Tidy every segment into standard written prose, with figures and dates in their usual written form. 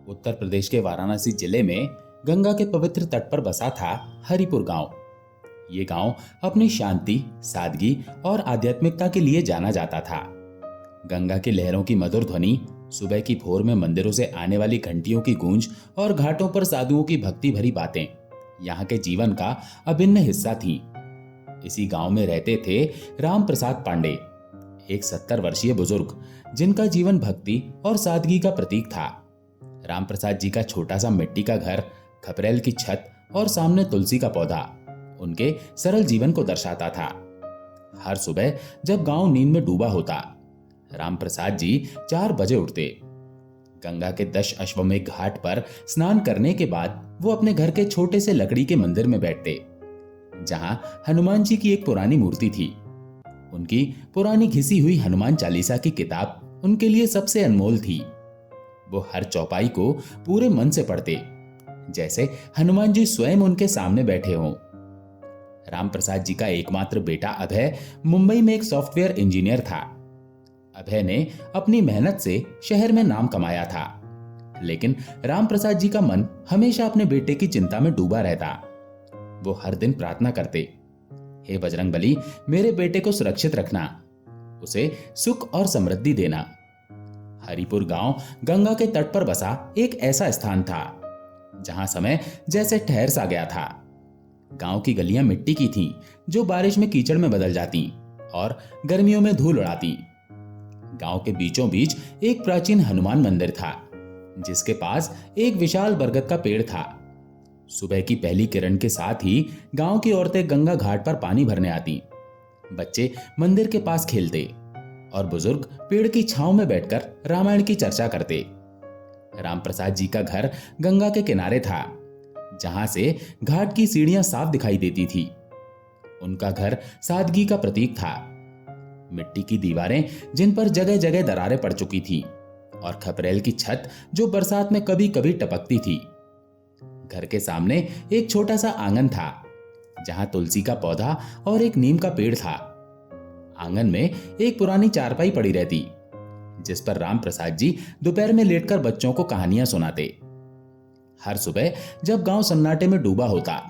उत्तर प्रदेश के वाराणसी जिले में गंगा के पवित्र तट पर बसा था हरिपुर गांव। ये गांव अपनी शांति, सादगी और आध्यात्मिकता के लिए जाना जाता था। गंगा की लहरों की मधुर ध्वनि, सुबह की भोर में मंदिरों से आने वाली घंटियों की गूंज और घाटों पर साधुओं की भक्ति भरी बातें यहाँ के जीवन का अभिन्न हिस्सा थीं। इसी गांव में रहते थे राम प्रसाद पांडे, एक 70 वर्षीय बुजुर्ग जिनका जीवन भक्ति और सादगी का प्रतीक था। राम प्रसाद जी का छोटा सा मिट्टी का घर, खपरेल की छत और सामने तुलसी का पौधा उनके सरल जीवन को दर्शाता था। हर सुबह जब गांव नींद में डूबा होता, राम प्रसाद जी 4 बजे उठते। गंगा के 10 अश्वमेध घाट पर स्नान करने के बाद वो अपने घर के छोटे से लकड़ी के मंदिर में बैठते, जहां हनुमान जी की एक पुरानी मूर्ति थी। उनकी पुरानी घिसी हुई हनुमान चालीसा की किताब उनके लिए सबसे अनमोल थी। वो हर चौपाई को पूरे मन से पढ़ते, जैसे हनुमान जी स्वयं उनके सामने बैठे हों। राम प्रसाद जी का एकमात्र बेटा अभय मुंबई में एक सॉफ्टवेयर इंजीनियर था। अभय ने अपनी मेहनत से शहर में नाम कमाया था, लेकिन राम प्रसाद जी का मन हमेशा अपने बेटे की चिंता में डूबा रहता। वो हर दिन प्रार्थना करते, हे बजरंगबली, मेरे बेटे को सुरक्षित रखना, उसे सुख और समृद्धि देना। हरिपुर गांव गंगा के तट पर बसा एक ऐसा स्थान था जहां समय जैसे ठहर सा गया था। गांव की गलियां मिट्टी की थीं, जो बारिश में कीचड़ में बदल जाती और गर्मियों में धूल उड़ाती। गांव के बीचों बीच एक प्राचीन हनुमान मंदिर था, जिसके पास एक विशाल बरगद का पेड़ था। सुबह की पहली किरण के साथ ही गांव की औरतें गंगा घाट पर पानी भरने आती, बच्चे मंदिर के पास खेलते और बुजुर्ग पेड़ की छांव में बैठकर रामायण की चर्चा करते। राम प्रसाद जी का घर गंगा के किनारे था, जहां से घाट की सीढ़ियां साफ दिखाई देती थी। उनका घर सादगी का प्रतीक था। मिट्टी की दीवारें जिन पर जगह जगह दरारें पड़ चुकी थी और खपरेल की छत जो बरसात में कभी कभी टपकती थी। घर के सामने एक छोटा सा आंगन था, जहां तुलसी का पौधा और एक नीम का पेड़ था। आंगन में एक पुरानी चारपाई पड़ी रहती, जिस पर राम प्रसाद जी दोपहर में लेटकर बच्चों को कहानियां सुनाते। हर सुबह जब गांव सन्नाटे में डूबा होता,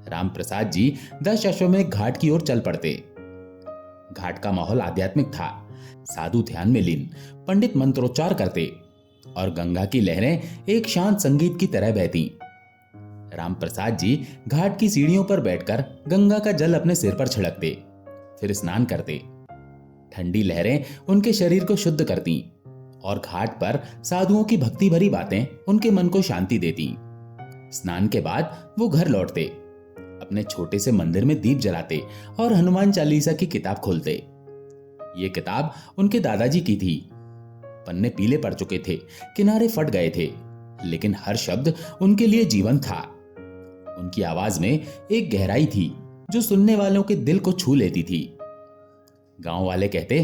राम प्रसाद जी 10 अश्वमेध घाट की ओर चल पड़ते। घाट का माहौल आध्यात्मिक था। साधु ध्यान में लीन, पंडित मंत्रोच्चार करते और गंगा की लहरें एक शांत संगीत की तरह बहती। राम प्रसाद जी घाट की सीढ़ियों पर बैठकर गंगा का जल अपने सिर पर छिड़कते, फिर स्नान करते। ठंडी लहरें उनके शरीर को शुद्ध करती और घाट पर साधुओं की भक्ति भरी बातें उनके मन को शांति देती। स्नान के बाद वो घर लौटते, अपने छोटे से मंदिर में दीप जलाते और हनुमान चालीसा की किताब खोलते। ये किताब उनके दादाजी की थी। पन्ने पीले पड़ चुके थे, किनारे फट गए थे, लेकिन हर शब्द उनके लिए जीवन था। उनकी आवाज में एक गहराई थी जो सुनने वालों के दिल को छू लेती थी। गांव वाले कहते,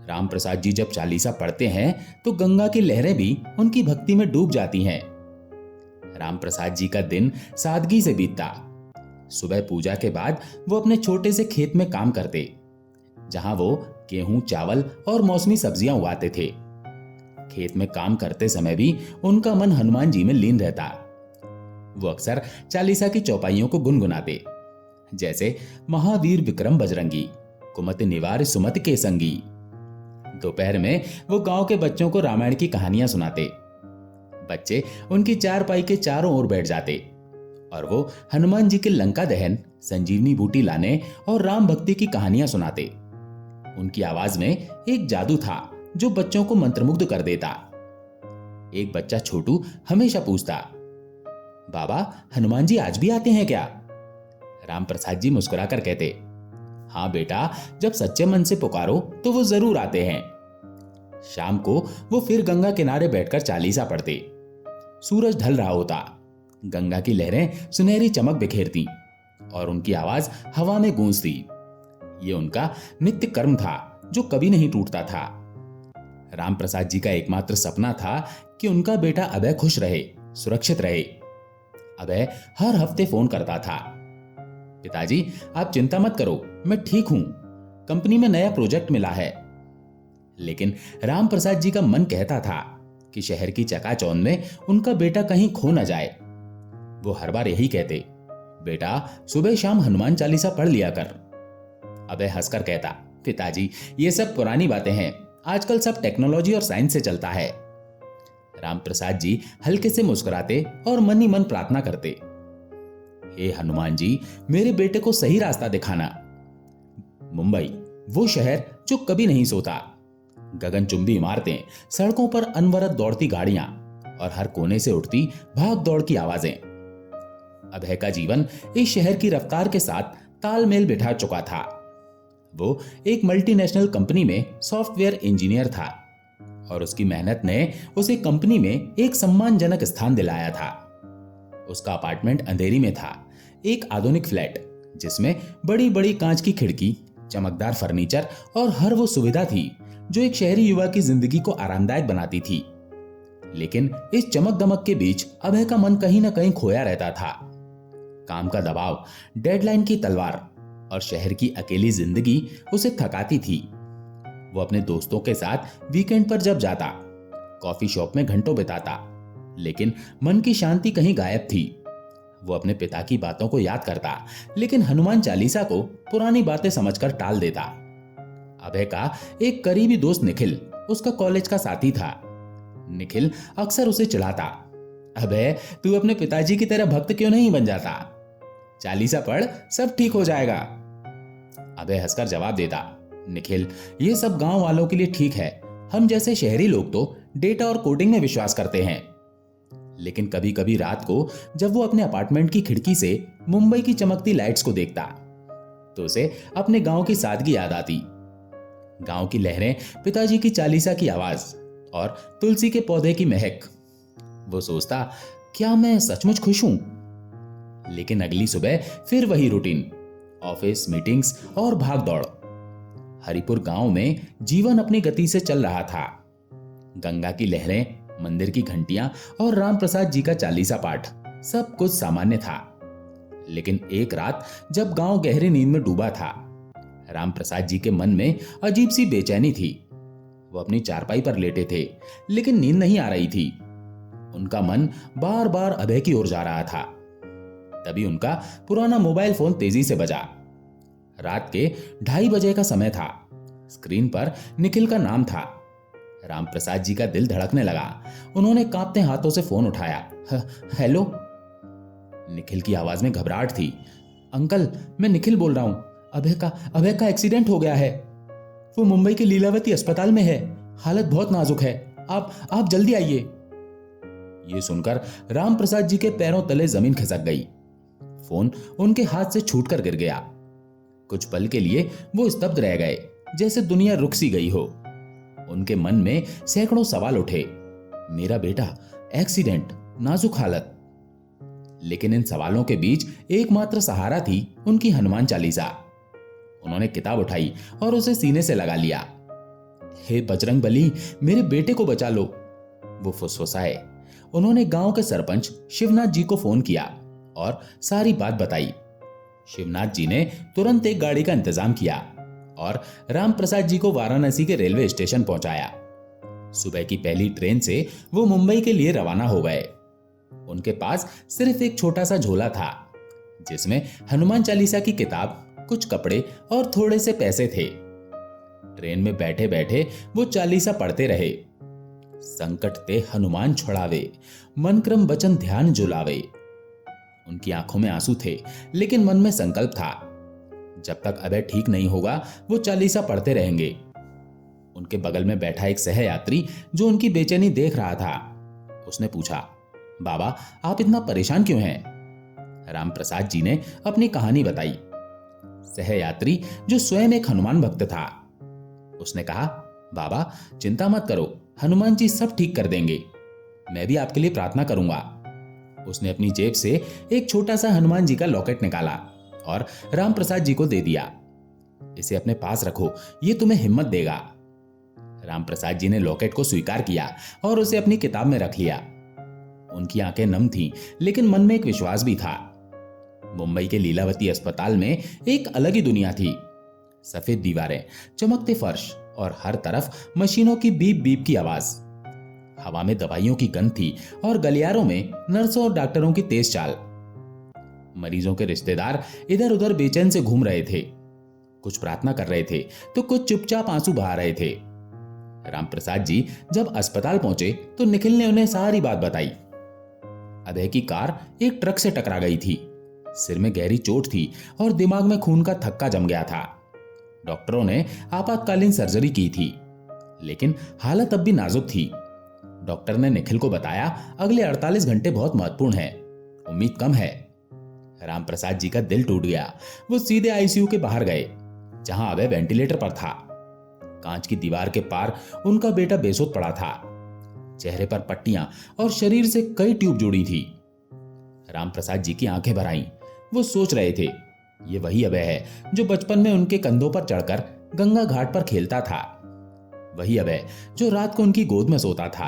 राम प्रसाद जी जब चालीसा पढ़ते हैं तो गंगा की लहरें भी उनकी भक्ति में डूब जाती हैं। राम प्रसाद जी का दिन सादगी से बीतता। सुबह पूजा के बाद वो अपने छोटे से खेत में काम करते, जहां वो गेहूं, चावल और मौसमी सब्जियां उगाते थे। खेत में काम करते समय भी उनका मन हनुमान जी में लीन रहता। वो अक्सर चालीसा की चौपाइयों को गुनगुनाते, जैसे महावीर विक्रम बजरंगी, कुमति निवार सुमति के संगी। दोपहर में वो गांव के बच्चों को रामायण की कहानियां सुनाते। बच्चे उनकी चारपाई के चारों ओर बैठ जाते और वो हनुमान जी के लंका दहन, संजीवनी बूटी लाने और राम भक्ति की कहानियां सुनाते। उनकी आवाज में एक जादू था जो बच्चों को मंत्रमुग्ध कर देता। एक बच्चा छोटू हमेशा पूछता, बाबा, हनुमान जी आज भी आते हैं क्या? राम प्रसाद जी मुस्कुराकर कहते, हाँ बेटा, जब सच्चे मन से पुकारो तो वो जरूर आते हैं। शाम को वो फिर गंगा किनारे बैठकर चालीसा पढ़ते। सूरज ढल रहा होता, गंगा की लहरें सुनहरी चमक बिखेरती और उनकी आवाज हवा में गूंजती। ये उनका नित्य कर्म था जो कभी नहीं टूटता था। राम प्रसाद जी का एकमात्र सपना था कि उनका बेटा अभय खुश रहे, सुरक्षित रहे। अभय हर हफ्ते फोन करता था, पिताजी आप चिंता मत करो, मैं ठीक हूं, कंपनी में नया प्रोजेक्ट मिला है। लेकिन राम प्रसाद जी का मन कहता था, कि शहर की चकाचौंध में उनका बेटा कहीं खो न जाए। वो हर बार यही कहते, बेटा सुबह शाम हनुमान चालीसा पढ़ लिया कर। अभय हंसकर कहता, पिताजी ये सब पुरानी बातें हैं, आजकल सब टेक्नोलॉजी और साइंस से चलता है। रामप्रसाद जी हल्के से मुस्कुराते और मन ही मन प्रार्थना करते, हे हनुमान जी मेरे बेटे को सही रास्ता दिखाना। मुंबई वो शहर जो कभी नहीं सोता, गगनचुंबी इमारतें, सड़कों पर अनवरत दौड़ती गाड़ियां और हर कोने से उठती भाग दौड़ की आवाजें। अभय का जीवन इस शहर की रफ्तार के साथ तालमेल बिठा चुका था। वो एक मल्टीनेशनल कंपनी में सॉफ्टवेयर इंजीनियर था और उसकी मेहनत ने उसे कंपनी में एक सम्मानजनक स्थान दिलाया था। उसका अपार्टमेंट अंधेरी में था, एक आधुनिक फ्लैट जिसमें बड़ी बड़ी कांच की खिड़की, चमकदार फर्नीचर और हर वो सुविधा थी जो एक शहरी युवा की जिंदगी को आरामदायक बनाती थी। लेकिन इस चमक दमक के बीच अभय का मन कहीं ना कहीं खोया रहता था। काम का दबाव, डेडलाइन की तलवार और शहर की अकेली जिंदगी उसे थकाती थी। वो अपने दोस्तों के साथ वीकेंड पर जब जाता, कॉफी शॉप में घंटों बिताता, लेकिन मन की शांति कहीं गायब थी। वो अपने पिता की बातों को याद करता, लेकिन हनुमान चालीसा को पुरानी बातें समझकर टाल देता। अभय का एक करीबी दोस्त निखिल उसका कॉलेज का साथी था। निखिल अक्सर उसे चिढ़ाता, अबे तू अपने पिताजी की तरह भक्त क्यों नहीं बन जाता, चालीसा पढ़ सब ठीक हो जाएगा। अभय हंसकर जवाब देता, निखिल ये सब गांव वालों के लिए ठीक है, हम जैसे शहरी लोग तो डेटा और कोडिंग में विश्वास करते हैं। लेकिन कभी कभी रात को जब वो अपने अपार्टमेंट की खिड़की से मुंबई की चमकती लाइट्स को देखता तो उसे अपने गांव की सादगी याद आती। गांव की लहरें, पिताजी की चालीसा की आवाज और तुलसी के पौधे की महक। वो सोचता, क्या मैं सचमुच खुश हूं? लेकिन अगली सुबह फिर वही रूटीन, ऑफिस, मीटिंग्स और भाग दौड़। हरिपुर गांव में जीवन अपनी गति से चल रहा था। गंगा की लहरें, मंदिर की घंटियां और रामप्रसाद जी का चालीसा पाठ, सब कुछ सामान्य था। लेकिन एक रात जब गांव गहरी नींद में डूबा था, रामप्रसाद जी के मन में अजीब सी बेचैनी थी। वो अपनी चारपाई पर लेटे थे, लेकिन नींद नहीं आ रही थी। उनका मन बार बार अभय की ओर जा रहा था। तभी उनका पुराना मोबाइल फोन तेजी से बजा। रात के 2:30 बजे का समय था। स्क्रीन पर निखिल का नाम था। रामप्रसाद जी का दिल धड़कने लगा। उन्होंने कांपते हाथों से फोन उठाया। हेलो। निखिल की आवाज में घबराहट थी। अंकल मैं निखिल बोल रहा हूं, अभय का एक्सीडेंट हो गया है। वो मुंबई के लीलावती अस्पताल में है, हालत बहुत नाजुक है, आप जल्दी आइए। ये सुनकर रामप्रसाद जी के पैरों तले जमीन खिसक गई। फोन उनके हाथ से छूटकर गिर गया। कुछ पल के लिए वो स्तब्ध रह गए, जैसे दुनिया रुक सी गई हो। उनके मन में सैकड़ों सवाल उठे। मेरा बेटा, एक्सीडेंट, नाजुक हालत। लेकिन इन सवालों के बीच एकमात्र सहारा थी उनकी हनुमान चालीसा। उन्होंने किताब उठाई और उसे सीने से लगा लिया। हे बजरंग बली, मेरे बेटे को बचा लो, वो फुसफुसाए। उन्होंने गांव के सरपंच शिवनाथ जी को फोन किया और सारी बात बताई। शिवनाथ जी ने तुरंत एक गाड़ी का इंतजाम किया और रामप्रसाद जी को वाराणसी के रेलवे स्टेशन पहुंचाया। सुबह की पहली ट्रेन से वो मुंबई के लिए रवाना हो गए। उनके पास सिर्फ एक छोटा सा झोला था, जिसमें हनुमान चालीसा की किताब, कुछ कपड़े और थोड़े से पैसे थे। ट्रेन में बैठे बैठे वो चालीसा पढ़ते रहे। संकट ते हनुमान छुड़ावे, मन क्रम वचन ध्यान जुलावे। उनकी आंखों में आंसू थे, लेकिन मन में संकल्प था, जब तक अभय ठीक नहीं होगा वो चालीसा पढ़ते रहेंगे। उनके बगल में बैठा एक सहयात्री जो उनकी बेचैनी देख रहा था, उसने पूछा, बाबा आप इतना परेशान क्यों हैं? रामप्रसाद जी ने अपनी कहानी बताई। सहयात्री जो स्वयं एक हनुमान भक्त था, उसने कहा, बाबा चिंता मत करो, हनुमान जी सब ठीक कर देंगे, मैं भी आपके लिए प्रार्थना करूंगा। उसने अपनी जेब से एक छोटा सा हनुमान जी का लॉकेट निकाला और रामप्रसाद जी को दे दिया। इसे अपने पास रखो, ये तुम्हें हिम्मत देगा। रामप्रसाद जी ने लॉकेट को स्वीकार किया और उसे अपनी किताब में रख लिया। उनकी आंखें नम थीं, लेकिन मन में एक विश्वास भी था। मुंबई के लीलावती अस्पताल में एक अलग ही दुनिया थी। सफेद दीवारें, चमकते फर्श और हर तरफ मशीनों की बीप बीप की आवाज। हवा में दवाइयों की गंध थी और गलियारों में नर्सों और डॉक्टरों की तेज चाल। मरीजों के रिश्तेदार इधर उधर बेचैन से घूम रहे थे। कुछ प्रार्थना कर रहे थे तो कुछ चुपचाप आंसू बहा रहे थे। रामप्रसाद जी जब अस्पताल पहुंचे तो निखिल ने उन्हें सारी बात बताई। अभय की कार एक ट्रक से टकरा गई थी। सिर में गहरी चोट थी और दिमाग में खून का थक्का जम गया था। डॉक्टरों ने आपातकालीन सर्जरी की थी, लेकिन हालत अब भी नाजुक थी। डॉक्टर ने निखिल को बताया, अगले 48 घंटे बहुत महत्वपूर्ण है, उम्मीद कम है। रामप्रसाद जी का दिल टूट गया। वो सीधे आईसीयू के बाहर गए, जहां अभय वेंटिलेटर पर था। कांच की दीवार के पार उनका बेटा बेसुध पड़ा था। चेहरे पर पट्टियां और शरीर से कई ट्यूब जुड़ी थी। रामप्रसाद जी की आंखें भर आईं। वो सोच रहे थे, ये वही अभय है जो बचपन में उनके कंधों पर चढ़कर गंगा घाट पर खेलता था। वही अभय जो रात को उनकी गोद में सोता था।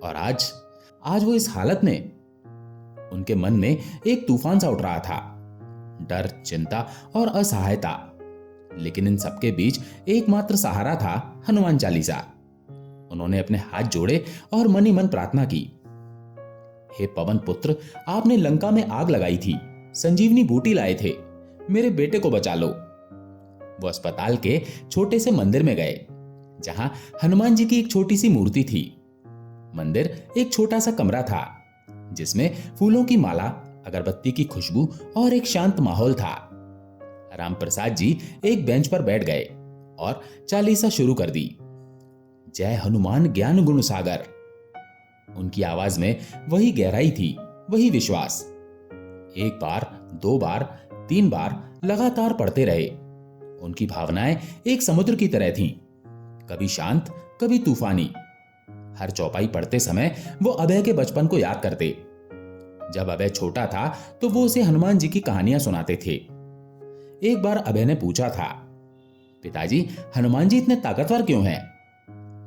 और आज वो इस हालत में। उनके मन में एक तूफान सा उठ रहा था, डर, चिंता और असहायता। लेकिन इन सबके बीच एकमात्र सहारा था हनुमान चालीसा। उन्होंने अपने हाथ जोड़े और मन ही मन प्रार्थना की। हे पवन पुत्र, आपने लंका में आग लगाई थी, संजीवनी बूटी लाए थे, मेरे बेटे को बचा लो। वो अस्पताल के छोटे से मंदिर में गए, जहां हनुमान जी की एक छोटी सी मूर्ति थी। मंदिर एक छोटा सा कमरा था, जिसमें फूलों की माला, अगरबत्ती की खुशबू और एक शांत माहौल था। रामप्रसाद जी एक बेंच पर बैठ गए और चालीसा शुरू कर दी। जय हनुमान ज्ञान गुण सागर। उनकी आवाज में वही गहराई थी, वही विश्वास। एक बार, 2 बार, 3 बार लगातार पढ़ते रहे। उनकी भावनाएं एक समुद्र की तरह थीं, कभी शांत, कभी तूफानी। हर चौपाई पढ़ते समय वो अभय के बचपन को याद करते। जब अभय छोटा था तो वो उसे हनुमान जी की कहानियां सुनाते थे। एक बार अभय ने पूछा था, पिताजी, हनुमान जी इतने ताकतवर क्यों हैं?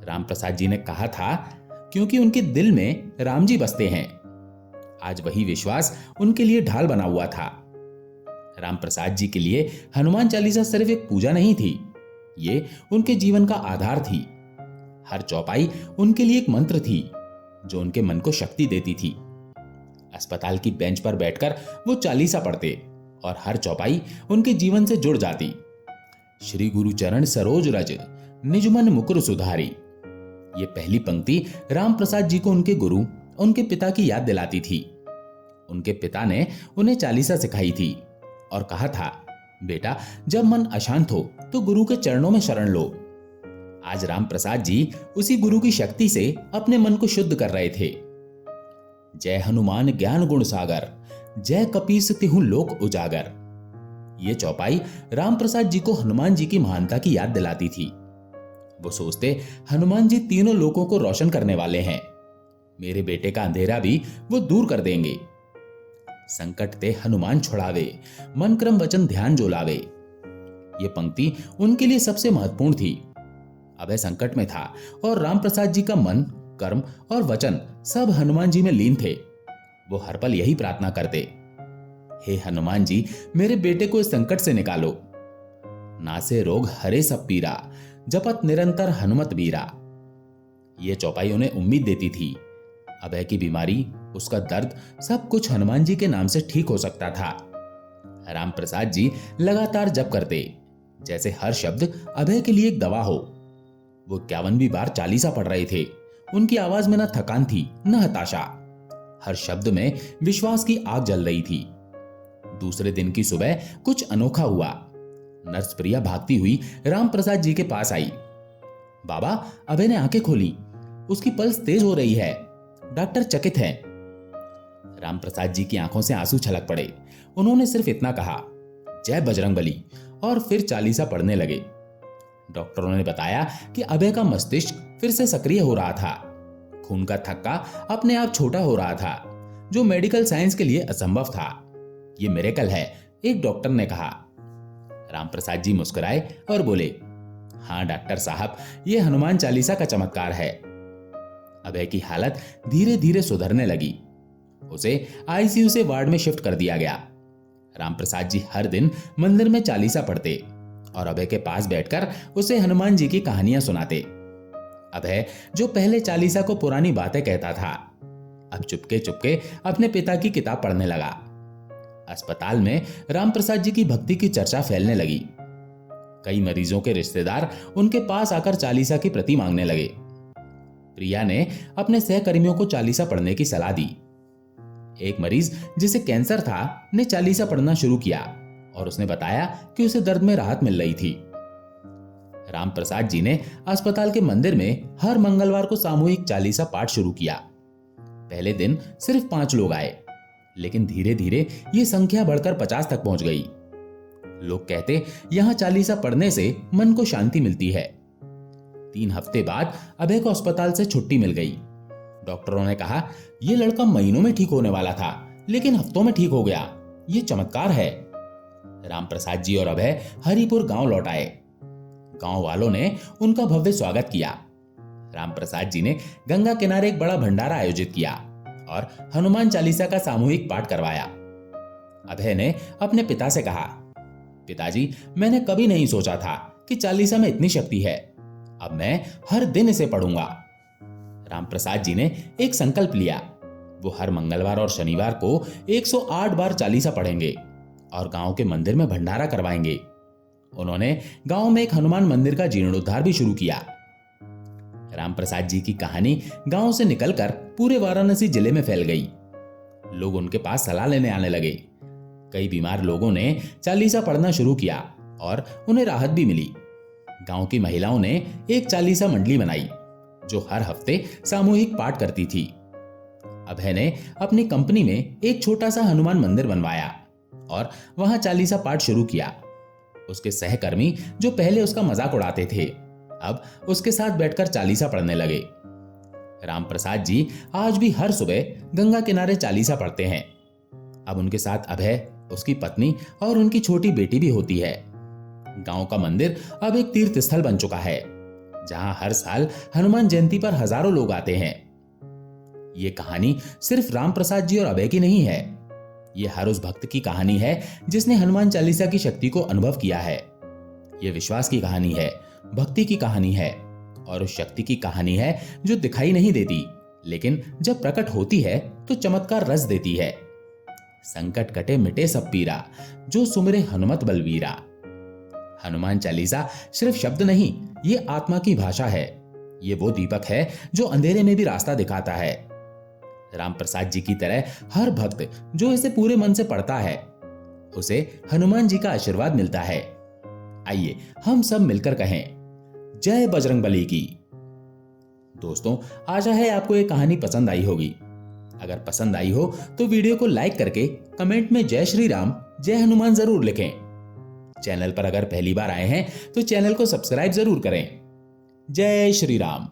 रामप्रसाद जी ने कहा था, क्योंकि उनके दिल में राम जी बसते हैं। आज वही विश्वास उनके लिए ढाल बना हुआ था। रामप्रसाद जी के लिए हनुमान चालीसा सिर्फ एक पूजा नहीं थी, ये उनके जीवन का आधार थी। हर चौपाई उनके लिए एक मंत्र थी, जो उनके मन को शक्ति देती थी। अस्पताल की बेंच पर बैठकर वो चालीसा पढ़ते और हर चौपाई उनके जीवन से जुड़ जाती। श्री गुरु चरण सरोज रज, निज मन मुकुर सुधारी। ये पहली पंक्ति रामप्रसाद जी को उनके गुरु, उनके पिता की याद दिलाती थी। उनके पिता ने उन्हें चालीसा सिखाई थी और कहा था, बेटा, जब मन अशांत हो तो गुरु के चरणों में शरण लो। आज रामप्रसाद जी उसी गुरु की शक्ति से अपने मन को शुद्ध कर रहे थे। जय हनुमान ज्ञान गुण सागर, जय कपीस तिहु लोक उजागर। ये चौपाई रामप्रसाद जी को हनुमान जी की महानता की याद दिलाती थी। वो सोचते, हनुमान जी तीनों लोकों को रोशन करने वाले हैं, मेरे बेटे का अंधेरा भी वो दूर कर देंगे। संकट ते हनुमान छुड़ावे, मन क्रम वचन ध्यान जो लावे। ये पंक्ति उनके लिए सबसे महत्वपूर्ण थी। अभय संकट में था और रामप्रसाद जी का मन, कर्म और वचन सब हनुमान जी में लीन थे। वो हर पल यही प्रार्थना करते, हे हनुमान जी, मेरे बेटे को इस संकट से निकालो। नासे रोग हरे सब पीरा, जपत निरंतर हनुमत बीरा। ये चौपाई उन्हें उम्मीद देती थी। अभय की बीमारी, उसका दर्द, सब कुछ हनुमान जी के नाम से ठीक हो सकता था। रामप्रसाद जी लगातार जप करते, जैसे हर शब्द अभय के लिए एक दवा हो। वो 51वीं बार चालीसा पढ़ रहे थे। उनकी आवाज में न थकान थी, न हताशा। हर शब्द में विश्वास की आग जल रही थी। दूसरे दिन की सुबह कुछ अनोखा हुआ। नर्स प्रिया भागती हुई रामप्रसाद जी के पास आई। बाबा, अभय ने आंखें खोली, उसकी पल्स तेज हो रही है, डॉक्टर चकित हैं। रामप्रसाद जी की आंखों से आंसू छलक पड़े। उन्होंने सिर्फ इतना कहा, जय बजरंगबली, और फिर चालीसा पढ़ने लगे। डॉक्टरों ने बताया कि अभय का मस्तिष्क फिर से सक्रिय हो रहा था। खून का थक्का अपने आप छोटा हो रहा था, जो मेडिकल साइंस के लिए असंभव था। यह मिरेकल है, एक डॉक्टर ने कहा। रामप्रसाद जी मुस्कुराए और बोले, हाँ डॉक्टर साहब, यह हनुमान चालीसा का चमत्कार है। अभय की हालत धीरे धीरे सुधरने लगी। उसे आईसीयू से वार्ड में शिफ्ट कर दिया गया। रामप्रसाद जी हर दिन मंदिर में चालीसा पढ़ते और अभय के पास बैठकर उसे हनुमान जी की कहानियां सुनाते। अभय, जो पहले चालीसा को पुरानी बातें कहता था, अब चुपके चुपके अपने पिता की किताब पढ़ने लगा। अस्पताल में रामप्रसाद जी की भक्ति की चर्चा फैलने लगी। कई मरीजों के रिश्तेदार उनके पास आकर चालीसा की प्रति मांगने लगे। प्रिया ने अपने सहकर्मियों को चालीसा पढ़ने की सलाह दी। एक मरीज जिसे कैंसर था ने चालीसा पढ़ना शुरू किया और उसने बताया कि उसे दर्द में राहत मिल रही थी। रामप्रसाद जी ने अस्पताल के मंदिर में हर मंगलवार को सामूहिक चालीसा पाठ शुरू किया। पहले दिन सिर्फ 5 लोग आए, लेकिन धीरे धीरे ये संख्या बढ़कर 50 तक पहुंच गई। लोग कहते यहां चालीसा पढ़ने से मन को शांति मिलती है। 3 हफ्ते बाद अभय को अस्पताल से छुट्टी मिल गई। डॉक्टरों ने कहा यह लड़का महीनों में ठीक होने वाला था, लेकिन हफ्तों में ठीक हो गया। ये चमत्कार है। रामप्रसाद जी और अभय हरिपुर गांव लौट आए। गांव वालों ने उनका भव्य स्वागत किया। रामप्रसाद जी ने गंगा किनारे एक बड़ा भंडारा आयोजित किया और हनुमान चालीसा का सामूहिक पाठ करवाया। अभय ने अपने पिता से कहा, पिताजी, मैंने कभी नहीं सोचा था कि चालीसा में इतनी शक्ति है। अब मैं हर दिन इसे पढ़ूंगा। रामप्रसाद जी ने एक संकल्प लिया। वो हर मंगलवार और शनिवार को 108 बार चालीसा पढ़ेंगे और गांव के मंदिर में भंडारा करवाएंगे। उन्होंने गांव में एक हनुमान मंदिर का जीर्णोद्धार भी शुरू किया। रामप्रसाद जी की कहानी गांव से निकलकर पूरे वाराणसी जिले में फैल गई। लोग उनके पास सलाह लेने आने लगे। कई बीमार लोगों ने चालीसा पढ़ना शुरू किया और उन्हें राहत भी मिली। गांव की महिलाओं ने एक चालीसा मंडली बनाई जो हर हफ्ते सामूहिक पाठ करती थी। अभय ने अपनी कंपनी में एक छोटा सा हनुमान मंदिर बनवाया और वहां चालीसा पाठ शुरू किया। उसके सहकर्मी जो पहले उसका मजाक उड़ाते थे, अब उसके साथ बैठकर चालीसा पढ़ने लगे। रामप्रसाद जी आज भी हर सुबह गंगा किनारे चालीसा पढ़ते हैं। अब उनके साथ अभय, उसकी पत्नी और उनकी छोटी बेटी भी होती है। गांव का मंदिर अब एक तीर्थ स्थल बन चुका है, जहां हर साल हनुमान जयंती पर हजारों लोग आते हैं। ये कहानी सिर्फ रामप्रसाद जी और अभय की नहीं है। ये हर उस भक्त की कहानी है जिसने हनुमान चालीसा की शक्ति को अनुभव किया है। ये विश्वास की कहानी है, भक्ति की कहानी है और उस शक्ति की कहानी है जो दिखाई नहीं देती, लेकिन जब प्रकट होती है तो चमत्कार रस देती है। संकट कटे मिटे सब पीरा, जो सुमिरे हनुमत बलवीरा। हनुमान चालीसा सिर्फ शब्द नहीं, ये आत्मा की भाषा है। ये वो दीपक है जो अंधेरे में भी रास्ता दिखाता है। रामप्रसाद जी की तरह हर भक्त जो इसे पूरे मन से पढ़ता है, उसे हनुमान जी का आशीर्वाद मिलता है। आइए हम सब मिलकर कहें, जय बजरंगबली की। दोस्तों, आशा है आपको ये कहानी पसंद आई होगी। अगर पसंद आई हो तो वीडियो को लाइक करके कमेंट में जय श्री राम, जय हनुमान जरूर लिखें। चैनल पर अगर पहली बार आए हैं तो चैनल को सब्सक्राइब जरूर करें। जय श्री राम।